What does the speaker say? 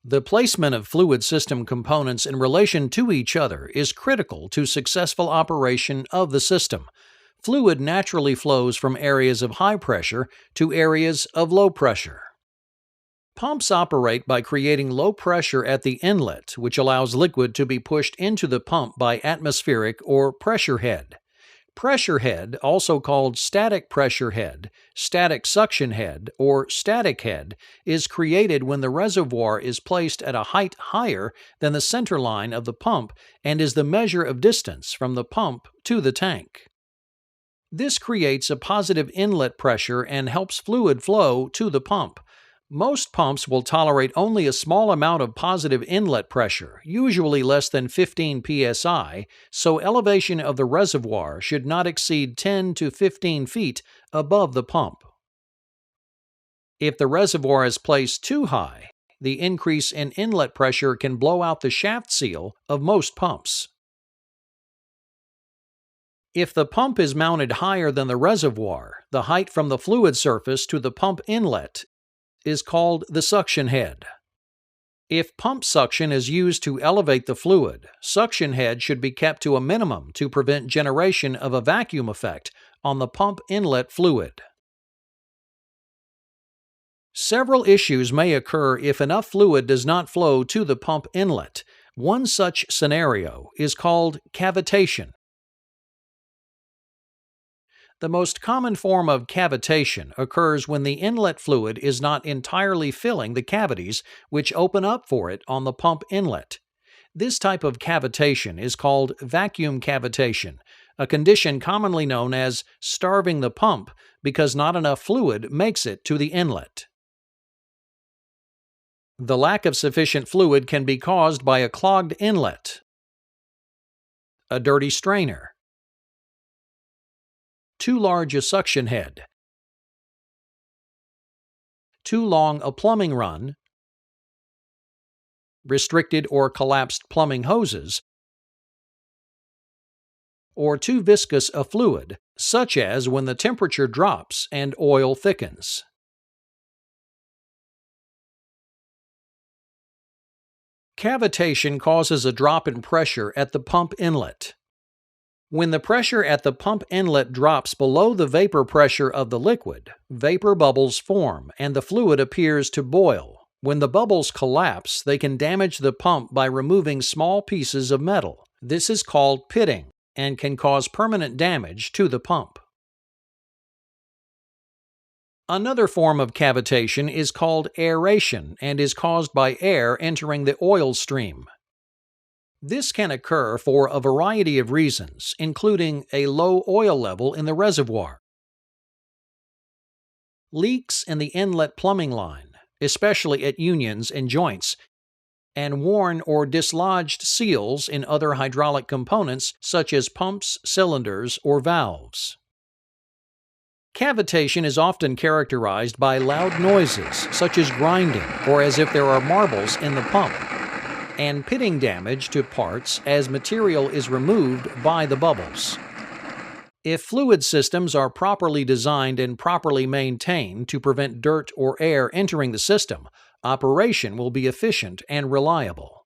The placement of fluid system components in relation to each other is critical to successful operation of the system. Fluid naturally flows from areas of high pressure to areas of low pressure. Pumps operate by creating low pressure at the inlet, which allows liquid to be pushed into the pump by atmospheric or pressure head. Pressure head, also called static pressure head, static suction head, or static head, is created when the reservoir is placed at a height higher than the center line of the pump and is the measure of distance from the pump to the tank. This creates a positive inlet pressure and helps fluid flow to the pump. Most pumps will tolerate only a small amount of positive inlet pressure, usually less than 15 psi, so elevation of the reservoir should not exceed 10 to 15 feet above the pump. If the reservoir is placed too high, the increase in inlet pressure can blow out the shaft seal of most pumps. If the pump is mounted higher than the reservoir, the height from the fluid surface to the pump inlet is called the suction head. If pump suction is used to elevate the fluid, suction head should be kept to a minimum to prevent generation of a vacuum effect on the pump inlet fluid. Several issues may occur if enough fluid does not flow to the pump inlet. One such scenario is called cavitation. The most common form of cavitation occurs when the inlet fluid is not entirely filling the cavities which open up for it on the pump inlet. This type of cavitation is called vacuum cavitation, a condition commonly known as starving the pump because not enough fluid makes it to the inlet. The lack of sufficient fluid can be caused by a clogged inlet, a dirty strainer, too large a suction head, too long a plumbing run, restricted or collapsed plumbing hoses, or too viscous a fluid, such as when the temperature drops and oil thickens. Cavitation causes a drop in pressure at the pump inlet. When the pressure at the pump inlet drops below the vapor pressure of the liquid, vapor bubbles form and the fluid appears to boil. When the bubbles collapse, they can damage the pump by removing small pieces of metal. This is called pitting and can cause permanent damage to the pump. Another form of cavitation is called aeration and is caused by air entering the oil stream. This can occur for a variety of reasons, including a low oil level in the reservoir, leaks in the inlet plumbing line, especially at unions and joints, and worn or dislodged seals in other hydraulic components such as pumps, cylinders, or valves. Cavitation is often characterized by loud noises, such as grinding or as if there are marbles in the pump, and pitting damage to parts as material is removed by the bubbles. If fluid systems are properly designed and properly maintained to prevent dirt or air entering the system, operation will be efficient and reliable.